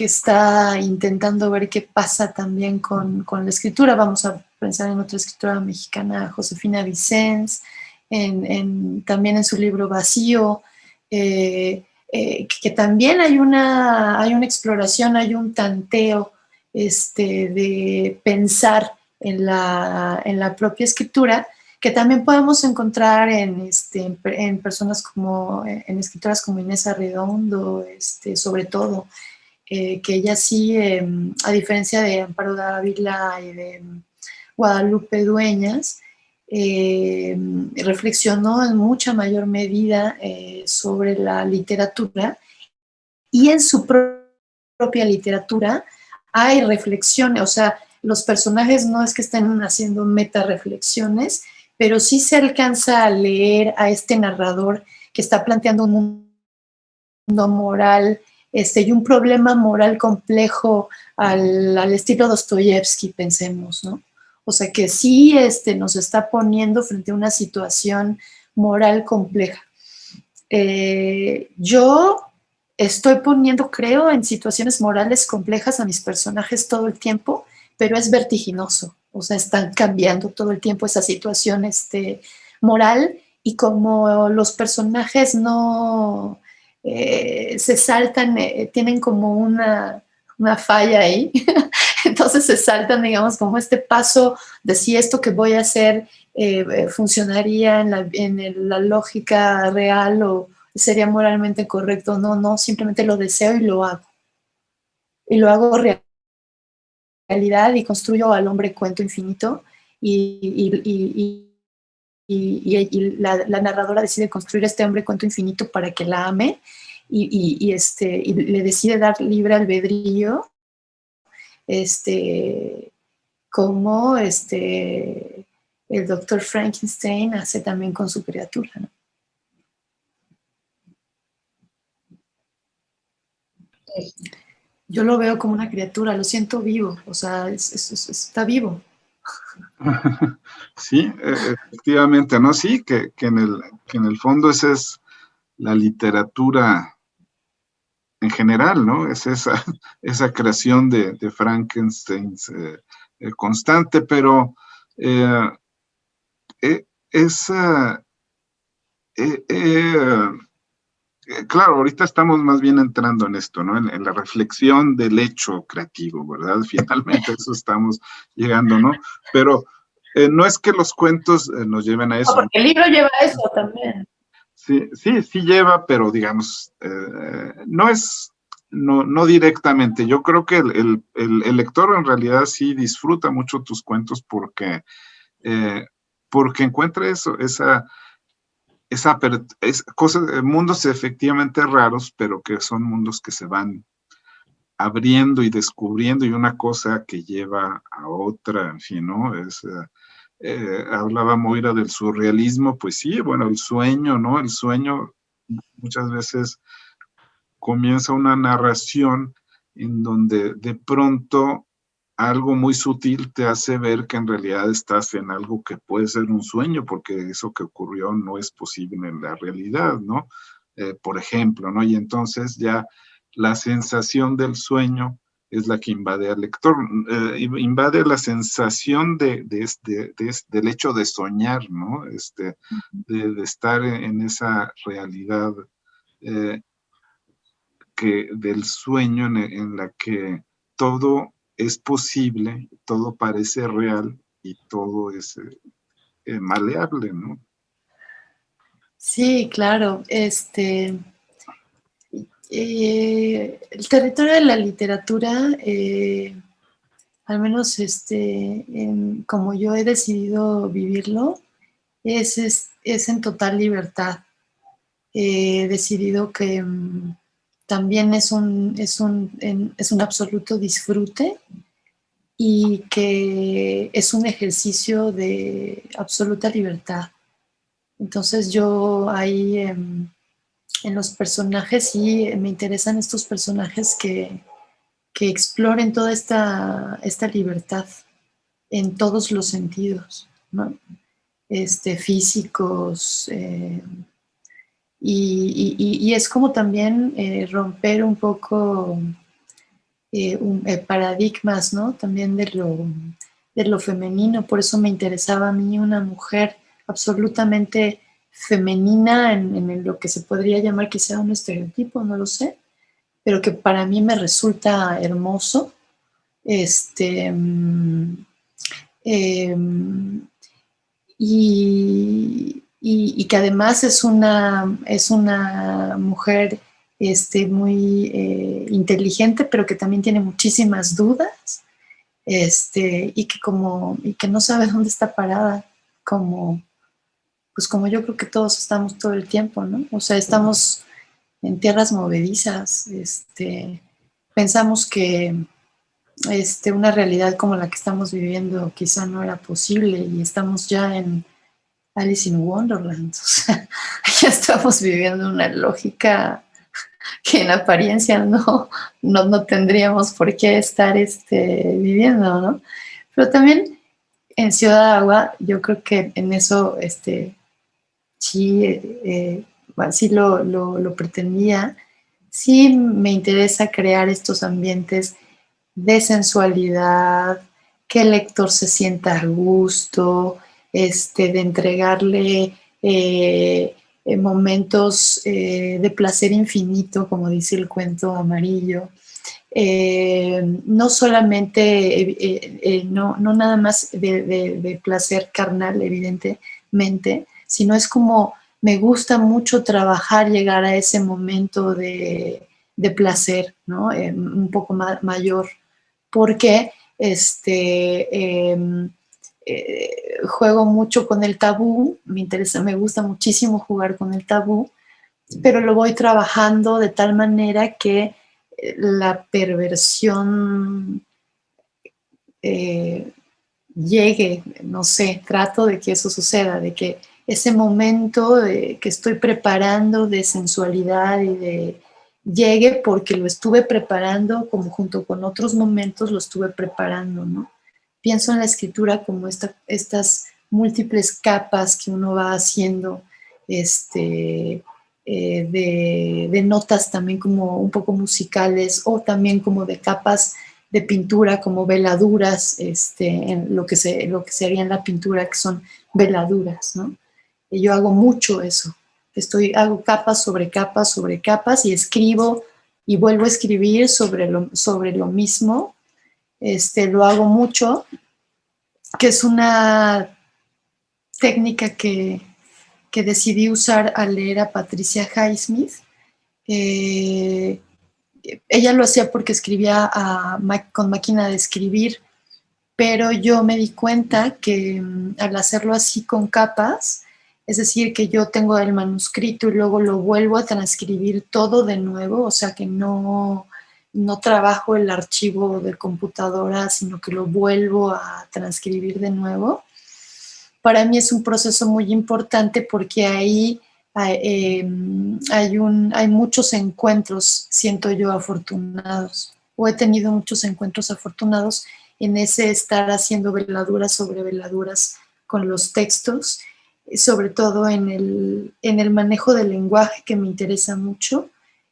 Speaker 3: está intentando ver qué pasa también con la escritura. Vamos a pensar en otra escritora mexicana, Josefina Vicens, también en su libro Vacío, que también hay una exploración, hay un tanteo de pensar en la propia escritura, que también podemos encontrar en personas en escritoras como Inés Arredondo, sobre todo, que ella sí, a diferencia de Amparo Dávila y de Guadalupe Dueñas, reflexionó en mucha mayor medida sobre la literatura, y en su propia literatura hay reflexiones, o sea, los personajes no es que estén haciendo metarreflexiones, pero sí se alcanza a leer a este narrador que está planteando un mundo moral y un problema moral complejo al estilo Dostoyevsky, pensemos, ¿no? O sea, que sí nos está poniendo frente a una situación moral compleja. Yo estoy poniendo, creo, en situaciones morales complejas a mis personajes todo el tiempo, pero es vertiginoso. O sea, están cambiando todo el tiempo esa situación moral, y como los personajes no se saltan, tienen como una falla ahí, entonces se saltan, digamos, como este paso de si esto que voy a hacer funcionaría en la lógica real o sería moralmente correcto. No, simplemente lo deseo y lo hago. Y lo hago realidad y construyo al hombre cuento infinito, y la narradora decide construir este hombre cuento infinito para que la ame, y le decide dar libre albedrío, como el doctor Frankenstein hace también con su criatura, ¿no? Yo lo veo como una criatura, lo siento vivo, o sea, está vivo.
Speaker 1: Sí, efectivamente, ¿no? Sí, que en el fondo esa es la literatura en general, ¿no? Es esa creación de Frankenstein constante, pero esa... claro, ahorita estamos más bien entrando en esto, ¿no? En la reflexión del hecho creativo, ¿verdad? Finalmente a eso estamos llegando, ¿no? Pero no es que los cuentos nos lleven a eso.
Speaker 3: No, porque el libro lleva a eso también.
Speaker 1: Sí lleva, pero digamos, no directamente. Yo creo que el lector en realidad sí disfruta mucho tus cuentos porque encuentra eso, mundos efectivamente raros, pero que son mundos que se van abriendo y descubriendo, y una cosa que lleva a otra, en fin, ¿no? Hablaba Moira del surrealismo, pues sí, bueno, el sueño, ¿no? El sueño muchas veces comienza una narración en donde de pronto algo muy sutil te hace ver que en realidad estás en algo que puede ser un sueño, porque eso que ocurrió no es posible en la realidad, ¿no? Por ejemplo, ¿no? Y entonces ya la sensación del sueño es la que invade al lector, invade la sensación del hecho de soñar, ¿no? De estar en esa realidad del sueño en la que todo es posible, todo parece real y todo es maleable, ¿no?
Speaker 3: Sí, claro. El territorio de la literatura, al menos como yo he decidido vivirlo, es en total libertad. He decidido que también es un absoluto disfrute y que es un ejercicio de absoluta libertad. Entonces yo ahí en los personajes sí me interesan estos personajes que exploren toda esta libertad en todos los sentidos, ¿no? Físicos, y es como también romper un poco paradigmas, ¿no? También de lo femenino. Por eso me interesaba a mí una mujer absolutamente femenina en lo que se podría llamar quizá un estereotipo, no lo sé, pero que para mí me resulta hermoso. Este, mm, em, y que además es una mujer muy inteligente, pero que también tiene muchísimas dudas, y que no sabe dónde está parada, pues como yo creo que todos estamos todo el tiempo, ¿no? O sea, estamos en tierras movedizas, pensamos que una realidad como la que estamos viviendo quizá no era posible y estamos ya en Alice in Wonderland. O sea, ya estamos viviendo una lógica que en apariencia no tendríamos por qué estar viviendo, ¿no? Pero también en Ciudad Agua, yo creo que en eso sí, bueno, sí lo pretendía. Sí me interesa crear estos ambientes de sensualidad, que el lector se sienta a gusto, de entregarle momentos de placer infinito, como dice el cuento amarillo. No solamente, no nada más de placer carnal, evidentemente, sino es como me gusta mucho trabajar, llegar a ese momento de placer, ¿no? Un poco mayor, porque juego mucho con el tabú, me gusta muchísimo jugar con el tabú, pero lo voy trabajando de tal manera que la perversión llegue, no sé, trato de que eso suceda, de que ese momento que estoy preparando de sensualidad y de llegue porque lo estuve preparando como junto con otros momentos lo estuve preparando, ¿no? Pienso en la escritura como estas múltiples capas que uno va haciendo, de notas también como un poco musicales o también como de capas de pintura como veladuras, en lo que se haría en la pintura, que son veladuras, ¿no? Y yo hago mucho eso. Hago capas sobre capas sobre capas y escribo y vuelvo a escribir sobre lo mismo. Lo hago mucho, que es una técnica que decidí usar al leer a Patricia Highsmith. Ella lo hacía porque escribía con máquina de escribir, pero yo me di cuenta que al hacerlo así con capas, es decir, que yo tengo el manuscrito y luego lo vuelvo a transcribir todo de nuevo, o sea que no trabajo el archivo de computadora, sino que lo vuelvo a transcribir de nuevo. Para mí es un proceso muy importante porque ahí hay muchos encuentros, siento yo, afortunados, o he tenido muchos encuentros afortunados en ese estar haciendo veladuras sobre veladuras con los textos, sobre todo en el manejo del lenguaje, que me interesa mucho,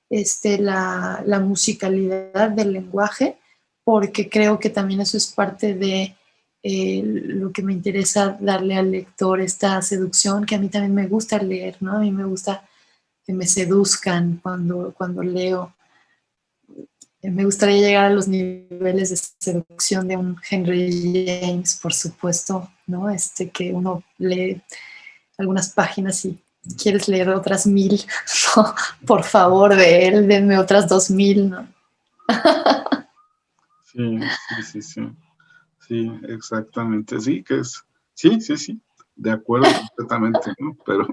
Speaker 3: la musicalidad del lenguaje, porque creo que también eso es parte de lo que me interesa darle al lector, esta seducción, que a mí también me gusta leer, ¿no? A mí me gusta que me seduzcan cuando leo. Me gustaría llegar a los niveles de seducción de un Henry James, por supuesto, ¿no? Que uno lee algunas páginas y quieres leer otras 1000, ¿no? Por favor, de él, denme otras 2000, ¿no?
Speaker 1: Sí, exactamente. Sí, sí, de acuerdo completamente, ¿no? Pero...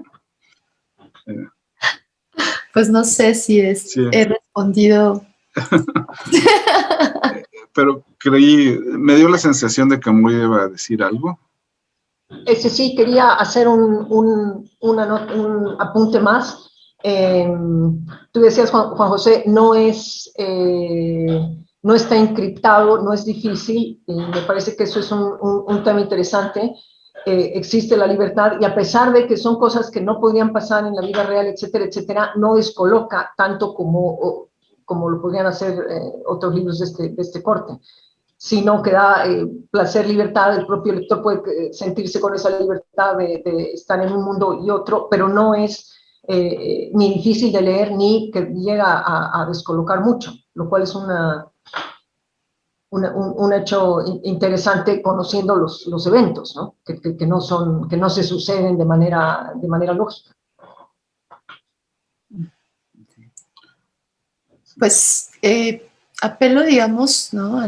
Speaker 3: pues no sé si he respondido.
Speaker 1: Pero me dio la sensación de que Muy iba a decir algo.
Speaker 2: Sí, quería hacer un apunte más. Tú decías, Juan José, no está encriptado, no es difícil, y me parece que eso es un tema interesante. Existe la libertad, y a pesar de que son cosas que no podían pasar en la vida real, etcétera, etcétera, no descoloca tanto como lo podrían hacer otros libros de este corte, sino que da placer, libertad. El propio lector puede sentirse con esa libertad de estar en un mundo y otro, pero no es ni difícil de leer ni que llega a descolocar mucho, lo cual es un hecho interesante, conociendo los eventos, ¿no? Que no se suceden de manera lógica.
Speaker 3: Pues apelo, digamos, ¿no? a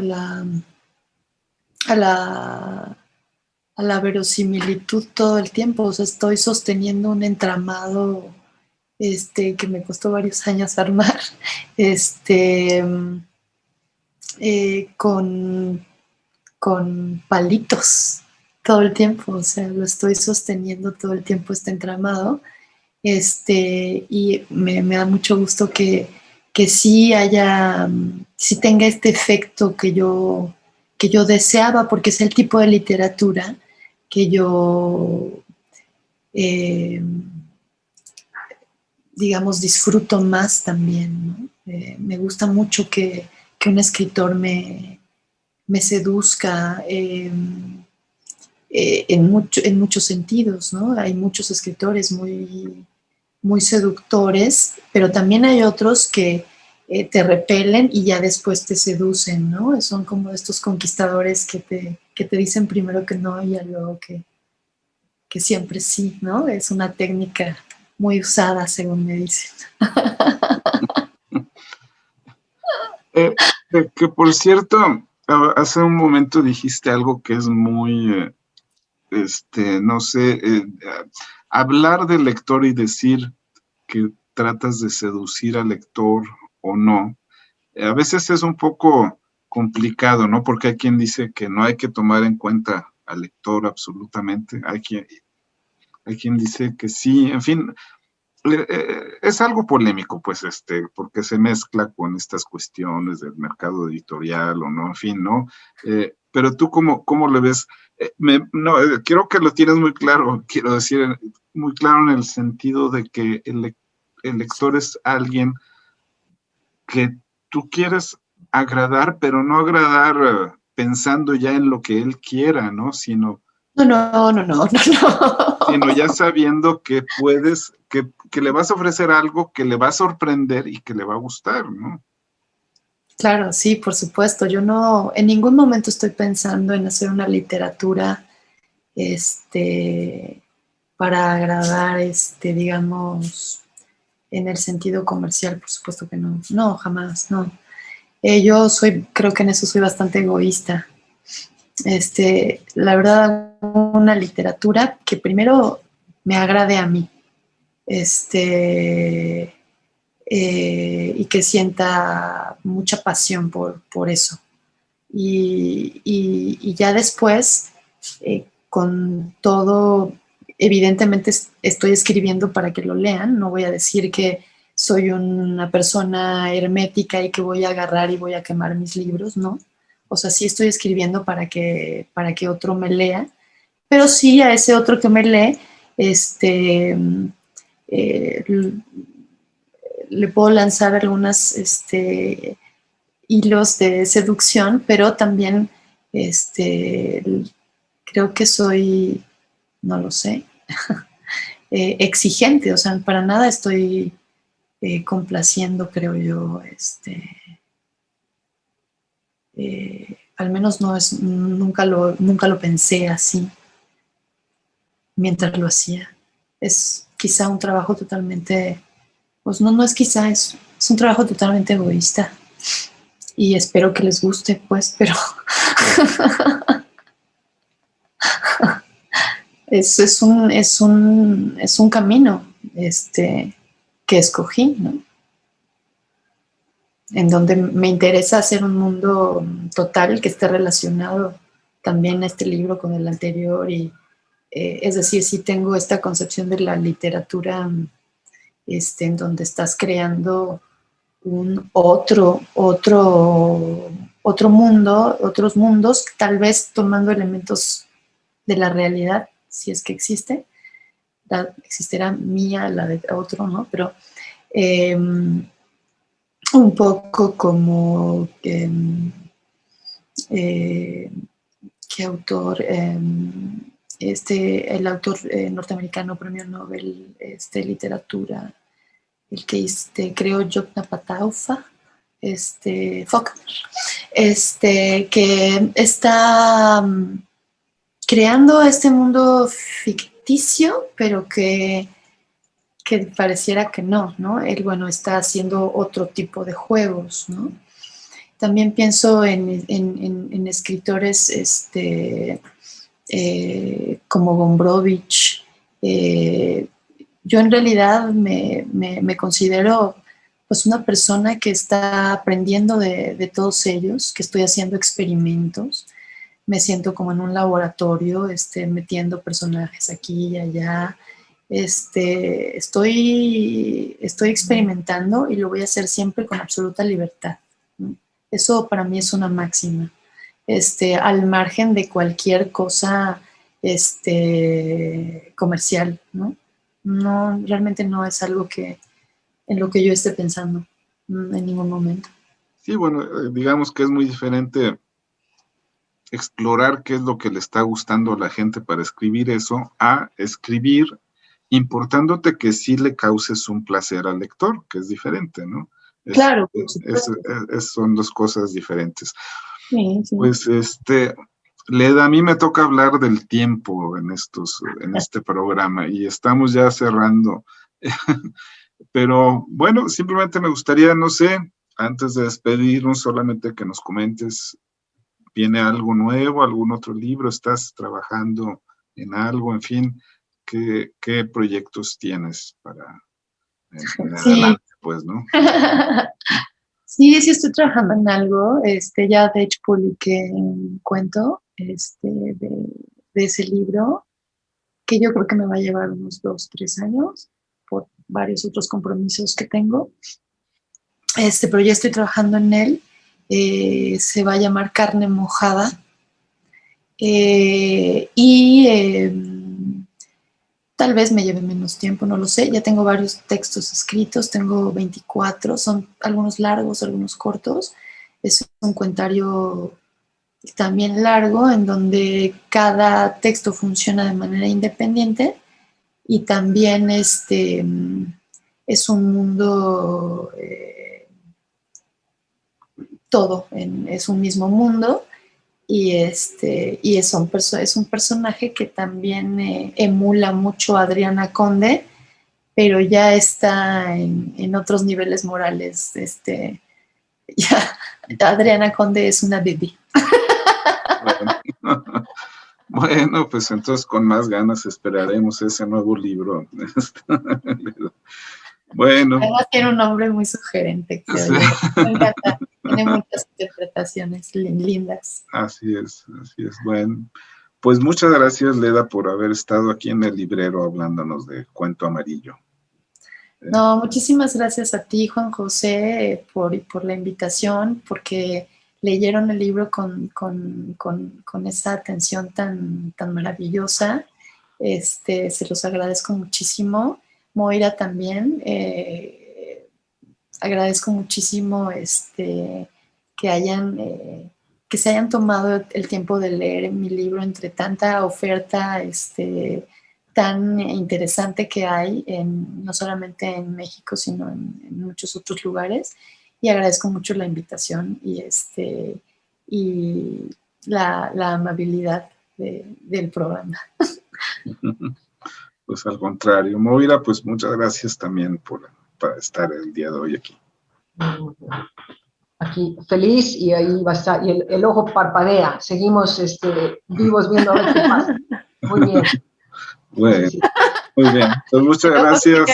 Speaker 3: la verosimilitud todo el tiempo. O sea, estoy sosteniendo un entramado que me costó varios años armar, con palitos todo el tiempo. O sea, lo estoy sosteniendo todo el tiempo, este entramado, y me da mucho gusto que sí tenga este efecto que yo deseaba, porque es el tipo de literatura que yo, digamos, disfruto más también, ¿no? Me gusta mucho que un escritor me seduzca en muchos sentidos, ¿no? Hay muchos escritores muy, muy seductores, pero también hay otros que te repelen y ya después te seducen, ¿no? Son como estos conquistadores que te dicen primero que no y luego que siempre sí, ¿no? Es una técnica muy usada, según me dicen.
Speaker 1: Que por cierto, hace un momento dijiste algo que es muy, no sé, hablar del lector y decir que tratas de seducir al lector o no, a veces es un poco complicado, ¿no? Porque hay quien dice que no hay que tomar en cuenta al lector absolutamente, hay quien dice que sí, en fin, es algo polémico, pues, porque se mezcla con estas cuestiones del mercado editorial o no, en fin, ¿no? Pero tú, ¿cómo le ves? Creo que lo tienes muy claro, quiero decir, muy claro en el sentido de que el lector es alguien que tú quieres agradar, pero no agradar pensando ya en lo que él quiera, ¿no? Sino ya sabiendo que puedes, que le vas a ofrecer algo que le va a sorprender y que le va a gustar, ¿no?
Speaker 3: Claro, sí, por supuesto. Yo no, en ningún momento estoy pensando en hacer una literatura, para agradar, digamos, en el sentido comercial, por supuesto que no. No, jamás, no. Creo que en eso soy bastante egoísta. La verdad, una literatura que primero me agrade a mí, y que sienta mucha pasión por eso. Y ya después, con todo, evidentemente estoy escribiendo para que lo lean, no voy a decir que soy una persona hermética y que voy a agarrar y voy a quemar mis libros, ¿no? O sea, sí estoy escribiendo para que otro me lea, pero sí a ese otro que me lee, eh, le puedo lanzar algunas hilos de seducción, pero también creo que soy, no lo sé, exigente, o sea, para nada estoy complaciendo, creo yo, al menos no es, nunca lo pensé así mientras lo hacía. Es quizá un trabajo totalmente, pues no es quizá, es un trabajo totalmente egoísta y espero que les guste, pues, pero es un camino que escogí, ¿no? En donde me interesa hacer un mundo total que esté relacionado también a este libro con el anterior y es decir, sí tengo esta concepción de la literatura en donde estás creando un otro mundo, otros mundos, tal vez tomando elementos de la realidad, si es que existe, existirá mía, la de otro, ¿no? Pero un poco como ¿qué autor? El autor norteamericano, premio Nobel literatura, el que creó Yoknapataufa, Faulkner, que está creando este mundo ficticio, pero que pareciera que no, ¿no? Él, bueno, está haciendo otro tipo de juegos, ¿no? También pienso en escritores como Gombrowicz. Yo en realidad me considero pues una persona que está aprendiendo de todos ellos, que estoy haciendo experimentos. Me siento como en un laboratorio, metiendo personajes aquí y allá. Estoy experimentando y lo voy a hacer siempre con absoluta libertad, ¿no? Eso para mí es una máxima. Al margen de cualquier cosa comercial, ¿no? No, realmente no es algo en lo que yo esté pensando en ningún momento.
Speaker 1: Sí, bueno, digamos que es muy diferente explorar qué es lo que le está gustando a la gente para escribir eso, a escribir importándote que sí le causes un placer al lector, que es diferente, ¿no?
Speaker 3: Claro, por supuesto.
Speaker 1: Son dos cosas diferentes.
Speaker 3: Sí, sí.
Speaker 1: Pues Leda, a mí me toca hablar del tiempo en este programa y estamos ya cerrando. Pero bueno, simplemente me gustaría, no sé, antes de despedirnos, solamente que nos comentes, ¿viene algo nuevo, algún otro libro? ¿Estás trabajando en algo? En fin, ¿qué proyectos tienes para en adelante, pues, ¿no?
Speaker 3: Sí, estoy trabajando en algo. Ya de hecho publiqué un cuento de ese libro, que yo creo que me va a llevar unos 2, 3 años por varios otros compromisos que tengo. Pero ya estoy trabajando en él. Se va a llamar Carne Mojada. Tal vez me lleve menos tiempo, no lo sé. Ya tengo varios textos escritos, tengo 24, son algunos largos, algunos cortos. Es un cuentario también largo en donde cada texto funciona de manera independiente y también es un mundo, todo, es un mismo mundo y, es un personaje que también emula mucho a Adriana Conde, pero ya está en otros niveles morales. Ya, Adriana Conde es una baby.
Speaker 1: Bueno, pues entonces con más ganas esperaremos ese nuevo libro. Bueno.
Speaker 3: Además tiene un nombre muy sugerente, creo yo. Me encanta. Tiene muchas interpretaciones lindas.
Speaker 1: Así es. Bueno, pues muchas gracias, Leda, por haber estado aquí en el librero hablándonos de Cuento Amarillo.
Speaker 3: No, muchísimas gracias a ti, Juan José, por la invitación, porque leyeron el libro con esa atención tan que se los agradezco muchísimo. Moira también, agradezco muchísimo que se hayan tomado el tiempo de leer mi libro entre tanta oferta tan interesante que hay, no solamente en México, sino en muchos otros lugares. Y agradezco mucho la invitación y la amabilidad del programa.
Speaker 1: Pues al contrario, Moira, pues muchas gracias también por estar el día de hoy aquí.
Speaker 2: Aquí feliz, y ahí va a estar, y el ojo parpadea, seguimos vivos viendo a ver qué pasa. Muy bien.
Speaker 1: Bueno, sí. Muy bien, pues muchas gracias.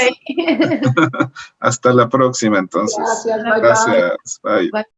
Speaker 1: Hasta la próxima entonces.
Speaker 2: Gracias, bye.
Speaker 1: Gracias, bye.
Speaker 3: Bye.